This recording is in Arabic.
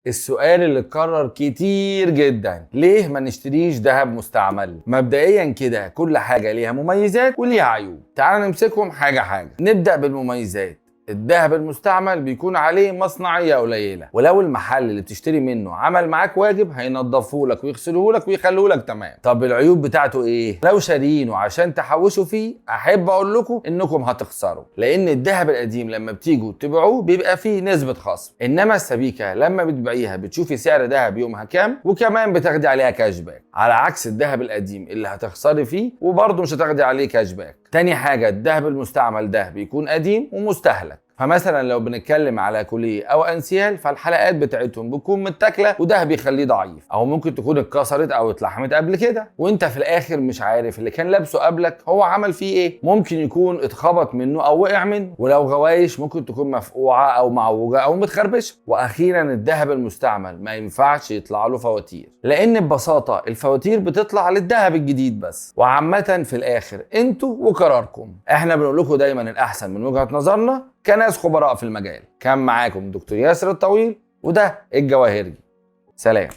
السؤال اللي اتكرر كتير جدا، ليه ما نشتريش ذهب مستعمل؟ مبدئيا كده كل حاجة ليها مميزات وليها عيوب، تعال نمسكهم حاجة حاجة. نبدأ بالمميزات. الذهب المستعمل بيكون عليه مصنعية قليلة، ولو المحل اللي بتشتري منه عمل معاك واجب هينضفه لك ويغسله لك ويخلوه لك تمام. طب العيوب بتاعته ايه؟ لو شاريينه عشان تحوشوا فيه احب اقول لكم انكم هتخسروا، لان الذهب القديم لما بتيجوا تبيعوه بيبقى فيه نسبة خصم، انما السبيكة لما بتبيعيها بتشوفي سعر ذهب يومها كام وكمان بتاخدي عليها كاش باك، على عكس الذهب القديم اللي هتخسري فيه وبرضه مش هتاخدي عليه كاش باك. تاني حاجة، الذهب المستعمل ده بيكون قديم ومستهلك، فمثلا لو بنتكلم على كوليه او انسيال فالحلقات بتاعتهم بتكون متاكله وده بيخليه ضعيف، او ممكن تكون اتكسرت او اتلحمت قبل كده وانت في الاخر مش عارف اللي كان لابسه قبلك هو عمل فيه ايه. ممكن يكون اتخبط منه او وقع منه، ولو غوايش ممكن تكون مفقوعه او معوجه او متخربشه. واخيرا الذهب المستعمل ما ينفعش يطلع له فواتير، لان ببساطه الفواتير بتطلع للذهب الجديد بس. وعامه في الاخر انتوا وقراركم، احنا بنقول لكم دايما الاحسن من وجهه نظرنا كناس خبراء في المجال. كان معاكم دكتور ياسر الطويل وده الجواهرجي. سلام.